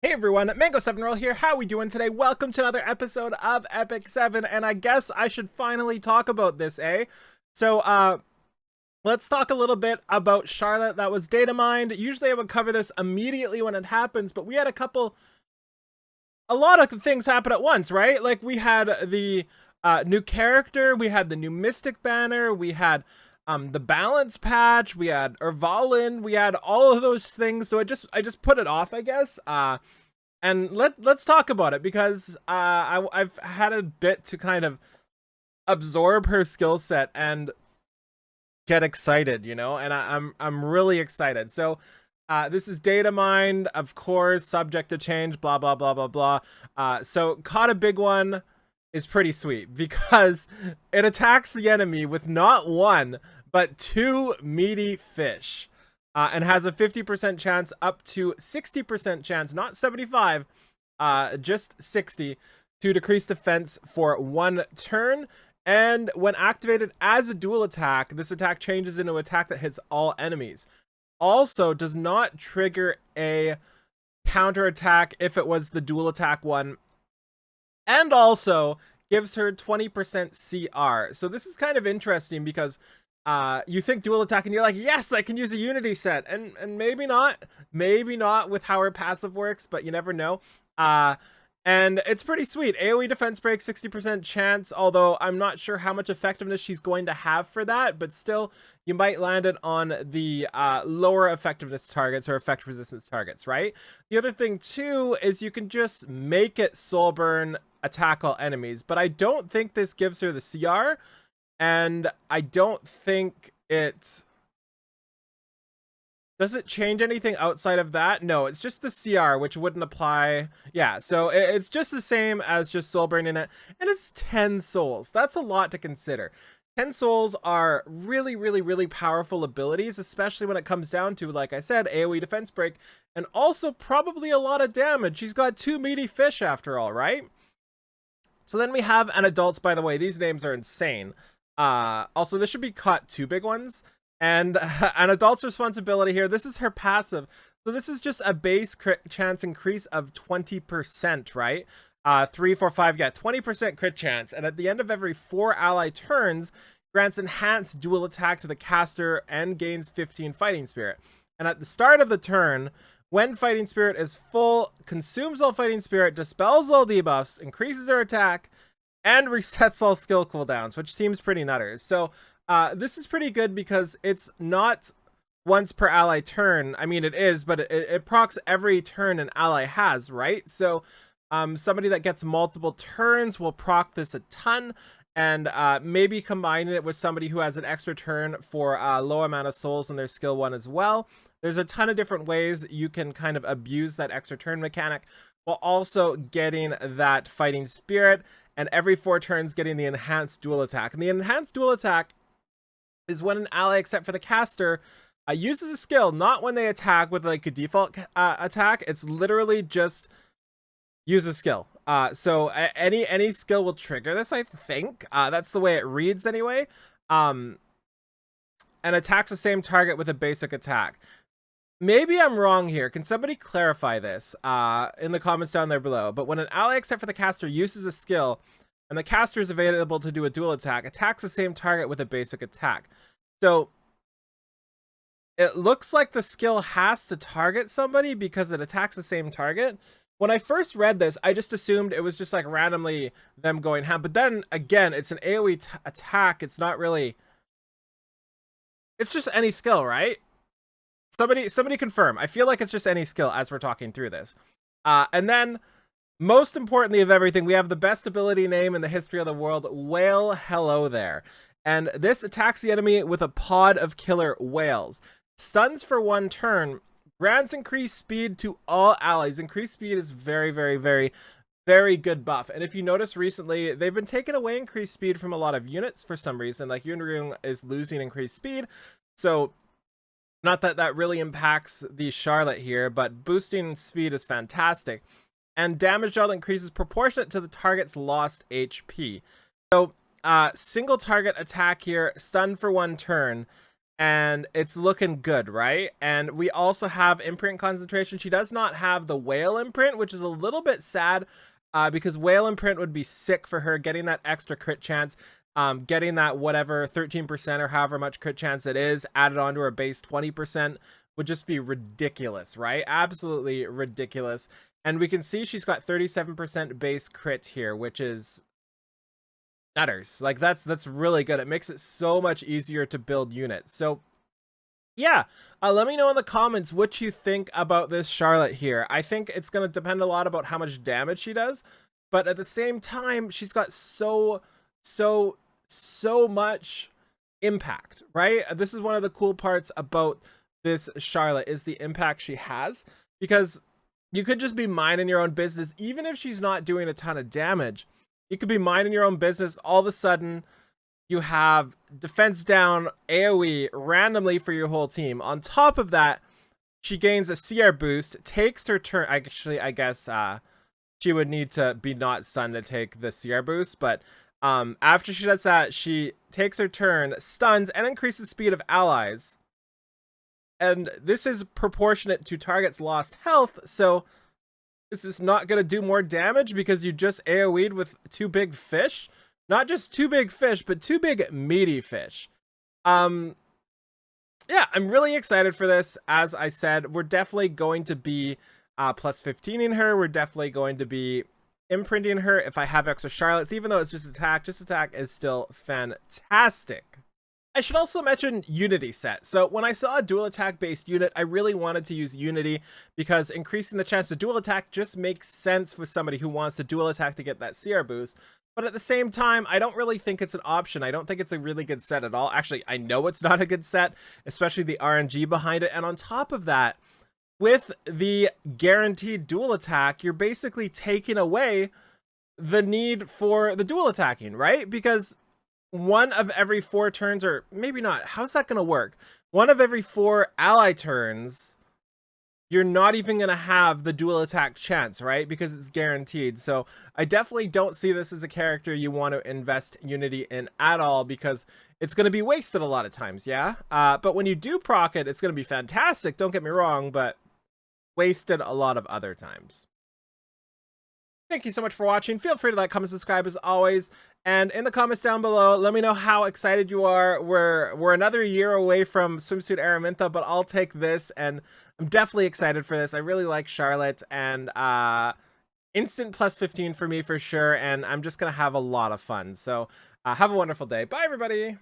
Hey everyone, Mango7Roll here. How we doing today? Welcome to another episode of Epic 7, and I guess I should finally talk about this, eh? So, let's talk a little bit about Charlotte. That was DATAMINED. Usually I would cover this immediately when it happens, but we had a lot of things happen at once, right? Like, we had the new character, we had the new Mystic banner, we had the balance patch, we had Ervalin, we had all of those things. So I just put it off, I guess. And let's talk about it, because I've had a bit to kind of absorb her skill set and get excited, you know, and I'm really excited. So this is DATAMINED, of course, subject to change, blah blah blah blah blah. So caught a big one is pretty sweet, because it attacks the enemy with not one but two meaty fish, and has a 50% chance up to 60% chance, not 75, just 60, to decrease defense for 1 turn. And when activated as a dual attack, this attack changes into an attack that hits all enemies. Also does not trigger a counter attack if it was the dual attack one, and also gives her 20% CR. So this is kind of interesting, because you think dual attack and you're like, yes, I can use a unity set, and maybe not with how her passive works, but you never know. And it's pretty sweet. AoE defense break, 60% chance, although I'm not sure how much effectiveness she's going to have for that, but still, you might land it on the lower effectiveness targets or effect resistance targets, right? The other thing too is you can just make it soul burn, attack all enemies, but I don't think this gives her the CR, and I don't think it... Does it change anything outside of that? No, it's just the CR, which wouldn't apply. Yeah, so it's just the same as just soul burning it, and it's 10 souls. That's a lot to consider. 10 souls are really, really, really powerful abilities, especially when it comes down to, like I said, AoE defense break, and also probably a lot of damage. She's got 2 meaty fish after all, right? So then we have an adults, by the way. These names are insane. Also, this should be caught 2 big ones. And an adult's responsibility here. This is her passive. So this is just a base crit chance increase of 20%, right? 3, 4, 5, yeah, 20% crit chance. And at the end of every 4 ally turns, grants enhanced dual attack to the caster and gains 15 fighting spirit. And at the start of the turn, when fighting spirit is full, consumes all fighting spirit, dispels all debuffs, increases her attack, and resets all skill cooldowns, which seems pretty nutters. So this is pretty good, because it's not once per ally turn. I mean, it is, but it procs every turn an ally has, right? So somebody that gets multiple turns will proc this a ton, and maybe combining it with somebody who has an extra turn for a low amount of souls in their skill 1 as well. There's a ton of different ways you can kind of abuse that extra turn mechanic, while also getting that fighting spirit, and every 4 turns getting the enhanced dual attack. And the enhanced dual attack is when an ally, except for the caster, uses a skill, not when they attack with like a default attack. It's literally just use a skill. So any skill will trigger this, I think. That's the way it reads anyway. And attacks the same target with a basic attack. Maybe I'm wrong here. Can somebody clarify this in the comments down there below? But when an ally, except for the caster, uses a skill, and the caster is available to do a dual attack, attacks the same target with a basic attack. So it looks like the skill has to target somebody because it attacks the same target. When I first read this, I just assumed it was just like randomly them going ham. But then again, it's an AoE attack. It's not really... It's just any skill, right? Somebody confirm. I feel like it's just any skill as we're talking through this. And then, most importantly of everything, we have the best ability name in the history of the world, Whale Hello There. And this attacks the enemy with a pod of killer whales. Stuns for 1 turn. Grants increased speed to all allies. Increased speed is very, very, very, very good buff. And if you notice recently, they've been taking away increased speed from a lot of units for some reason. Like Yunrung is losing increased speed. So... not that that really impacts the Charlotte here, but boosting speed is fantastic. And damage dealt increases proportionate to the target's lost HP. So, single target attack here, stun for 1 turn. and it's looking good, right? And we also have imprint concentration. She does not have the whale imprint, which is a little bit sad, because whale imprint would be sick for her, getting that extra crit chance, getting that whatever 13% or however much crit chance it is added onto her base 20% would just be ridiculous, right? Absolutely ridiculous. And we can see she's got 37% base crit here, which is nutters. Like that's really good. It makes it so much easier to build units. So yeah, let me know in the comments what you think about this Charlotte here. I think it's going to depend a lot about how much damage she does, but at the same time, she's got so much impact, right? This is one of the cool parts about this Charlotte is the impact she has, because you could just be minding your own business, even if she's not doing a ton of damage. You could be minding your own business. All of a sudden, you have defense down AoE randomly for your whole team. On top of that, she gains a CR boost, takes her turn. Actually, I guess she would need to be not stunned to take the CR boost, but after she does that, she takes her turn, stuns, and increases speed of allies. And this is proportionate to target's lost health, so is this not going to do more damage because you just AoE'd with two big fish? Not just two big fish, but two big meaty fish. Yeah, I'm really excited for this. As I said, we're definitely going to be plus 15ing her. We're definitely going to be imprinting her if I have extra Charlottes, even though it's just attack. Just attack is still fantastic. I should also mention Unity set. So when I saw a dual attack based unit, I really wanted to use Unity because increasing the chance to dual attack just makes sense for somebody who wants to dual attack to get that CR boost. But at the same time, I don't really think it's an option. I don't think it's a really good set at all. Actually, I know it's not a good set, especially the RNG behind it. And on top of that, with the guaranteed dual attack, you're basically taking away the need for the dual attacking, right? Because one of every 4 turns, or maybe not, how's that going to work? One of every 4 ally turns, you're not even going to have the dual attack chance, right? Because it's guaranteed. So I definitely don't see this as a character you want to invest Unity in at all, because it's going to be wasted a lot of times, yeah? But when you do proc it, it's going to be fantastic, don't get me wrong, but wasted a lot of other times. Thank you so much for watching. Feel free to like, comment, subscribe as always. And in the comments down below, let me know how excited you are. We're another year away from Swimsuit Araminta, but I'll take this, and I'm definitely excited for this. I really like Charlotte, and instant plus 15 for me for sure, and I'm just going to have a lot of fun. So have a wonderful day. Bye, everybody.